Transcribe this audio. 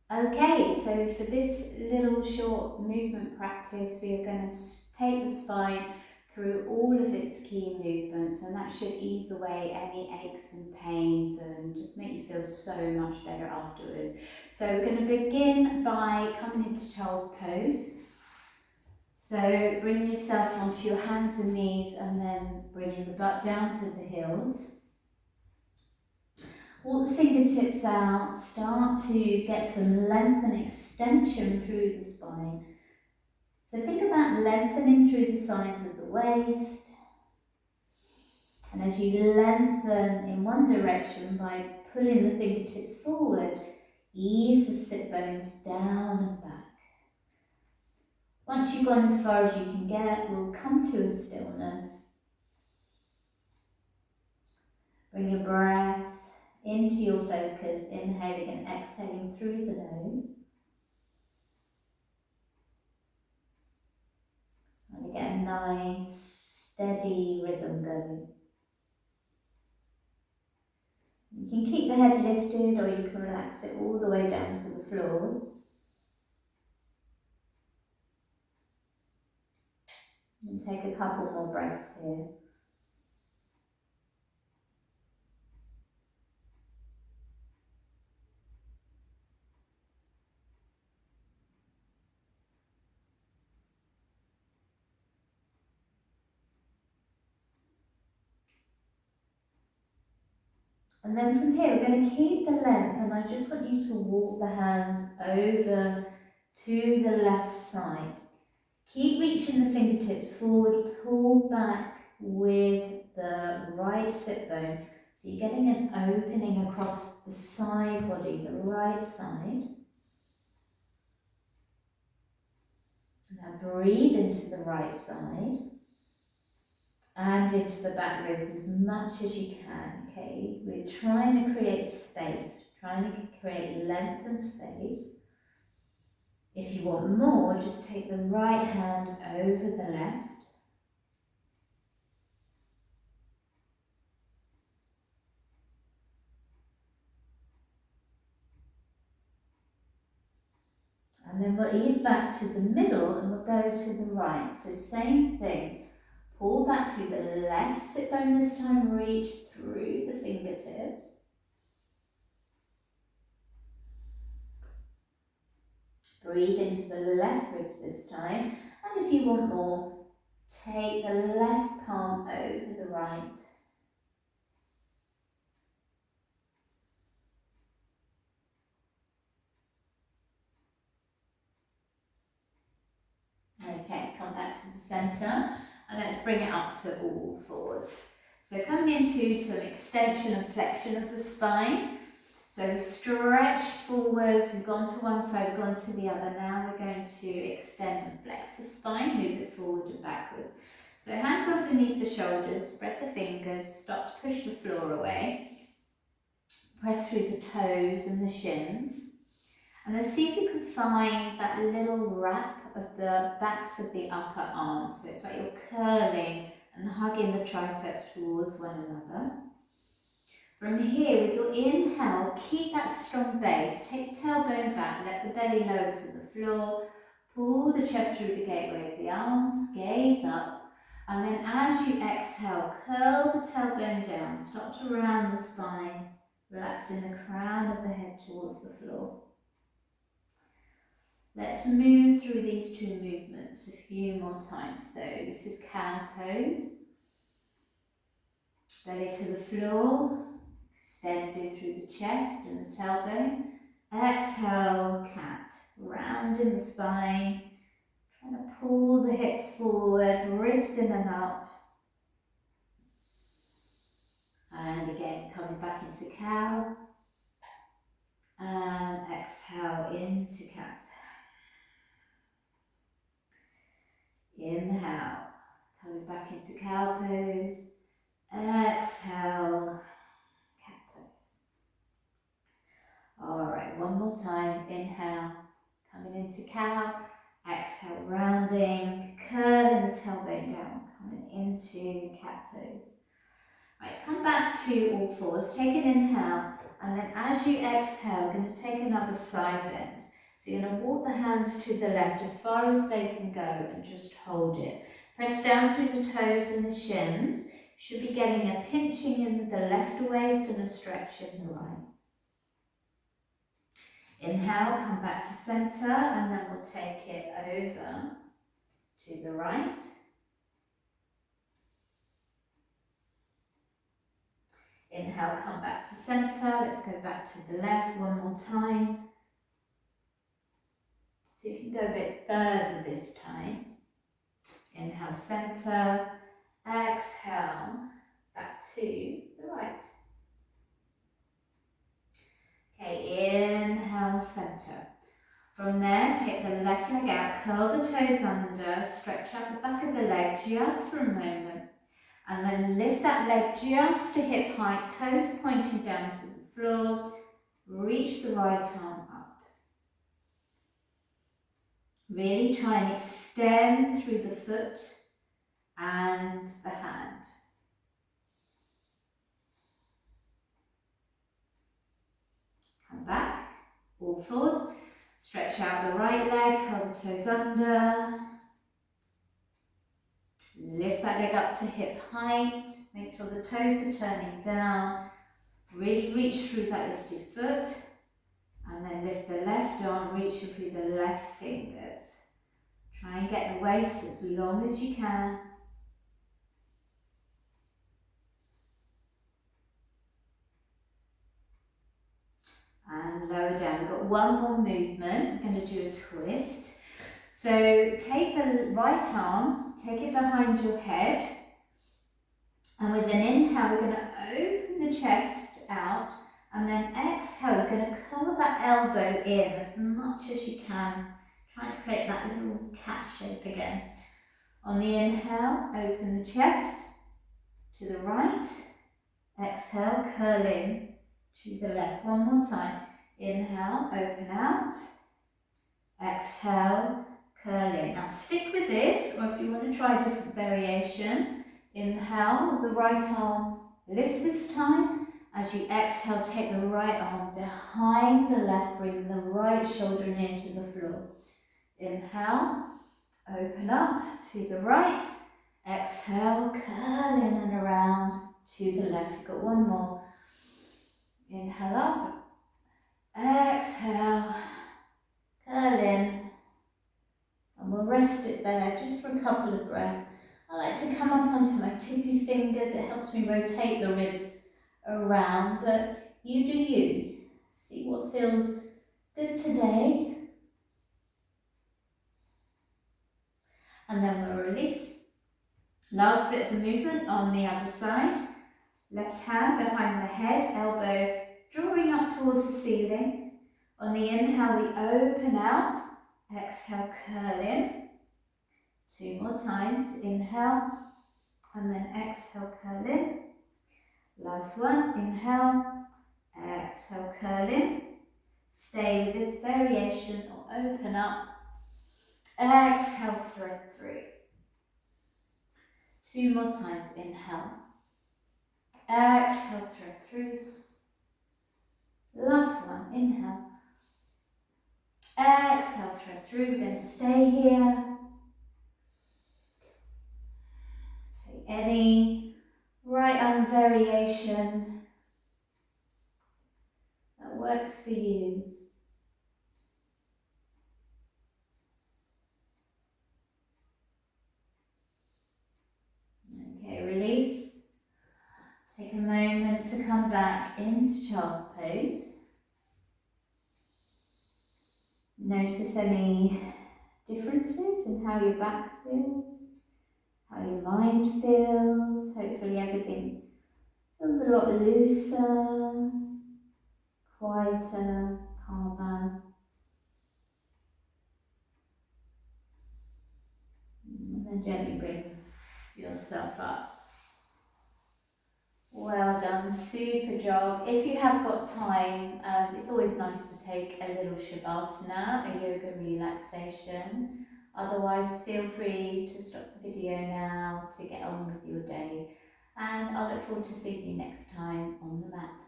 Okay, so for this little short movement practice, we are going to take the spine through all of its key movements, and that should ease away any aches and pains and just make you feel so much better afterwards. So we're going to begin by coming into child's pose. So bring yourself onto your hands and knees and then bringing the butt down to the heels. Walk the fingertips out, start to get some length and extension through the spine. So think about lengthening through the sides of the waist. And as you lengthen in one direction by pulling the fingertips forward, ease the sit bones down and back. Once you've gone as far as you can get, we'll come to a stillness. Bring your breath into your focus, inhaling and exhaling through the nose. And get a nice, steady rhythm going. You can keep the head lifted or you can relax it all the way down to the floor. And take a couple more breaths here. And then from here, we're going to keep the length, and I just want you to walk the hands over to the left side. Keep reaching the fingertips forward, pull back with the right sit bone. So you're getting an opening across the side body, the right side. Now breathe into the right side and into the back ribs as much as you can, okay? We're trying to create space, trying to create length and space. If you want more, just take the right hand over the left. And then we'll ease back to the middle and we'll go to the right. So same thing. Pull back through the left sit bone this time, reach through the fingertips. Breathe into the left ribs this time. And if you want more, take the left palm over the right. Okay, come back to the centre and let's bring it up to all fours. So coming into some extension and flexion of the spine. So stretch forwards, we've gone to one side, we've gone to the other. Now we're going to extend and flex the spine, move it forward and backwards. So hands underneath the shoulders, spread the fingers, stop to push the floor away. Press through the toes and the shins. And then see if you can find that little wrap of the backs of the upper arms. So it's like you're curling and hugging the triceps towards one another. From here, with your inhale, keep that strong base. Take the tailbone back, let the belly lower to the floor. Pull the chest through the gateway of the arms, gaze up. And then as you exhale, curl the tailbone down. Start to round the spine, relaxing the crown of the head towards the floor. Let's move through these two movements a few more times. So this is cow pose. Belly to the floor, extended through the chest and the tailbone. Exhale, cat. Rounding the spine, trying to pull the hips forward, ribs in and up. And again, coming back into cow. And exhale into cat. Inhale, coming back into cow pose. Exhale, cat pose. Alright, one more time. Inhale, coming into cow. Exhale, rounding, curling the tailbone down, coming into cat pose. Right, come back to all fours, take an inhale, and then as you exhale, going to take another side bend. So you're going to walk the hands to the left as far as they can go and just hold it. Press down through the toes and the shins. You should be getting a pinching in the left waist and a stretch in the right. Inhale, come back to centre, and then we'll take it over to the right. Inhale, come back to centre. Let's go back to the left one more time. See if you can go a bit further this time. Inhale, centre. Exhale, back to the right. Okay, inhale, centre. From there, take the left leg out, curl the toes under, stretch out the back of the leg just for a moment. And then lift that leg just to hip height, toes pointing down to the floor. Reach the right arm up. Really try and extend through the foot and the hand. Come back, all fours. Stretch out the right leg, curl the toes under. Lift that leg up to hip height. Make sure the toes are turning down. Really reach through that lifted foot. And then lift the left arm, reaching through the left fingers. Try and get the waist as long as you can. And lower down. We've got one more movement. We're going to do a twist. So take the right arm, take it behind your head. And with an inhale, we're going to open the chest out. And then exhale, we're going to curl that elbow in as much as you can. Try and create that little cat shape again. On the inhale, open the chest to the right. Exhale, curl in to the left. One more time. Inhale, open out. Exhale, curl in. Now stick with this, or if you want to try a different variation, inhale, the right arm lifts this time. As you exhale, take the right arm behind the left, bring the right shoulder near to the floor. Inhale, open up to the right. Exhale, curl in and around to the left. We've got one more. Inhale up. Exhale, curl in. And we'll rest it there just for a couple of breaths. I like to come up onto my tippy fingers. It helps me rotate the ribs around, but you do you. See what feels good today. And then we'll release. Last bit of the movement on the other side. Left hand behind the head, elbow drawing up towards the ceiling. On the inhale, we open out. Exhale, curl in. Two more times. Inhale, and then exhale, curl in. Last one. Inhale, exhale, curl in. Stay with this variation or open up. Exhale, thread through. Two more times. Inhale. Exhale, thread through. Last one. Inhale. Exhale, thread through. We're going to stay here. Take any right arm variation that works for you. Okay, release. Take a moment to come back into child's pose. Notice any differences in how your back feels, how your mind feels. Hopefully everything feels a lot looser, quieter, calmer. And then gently bring yourself up. Well done, super job. If you have got time, it's always nice to take a little Shavasana, a yoga relaxation. Otherwise, feel free to stop the video now to get on with your day. and I look forward to seeing you next time on the mat.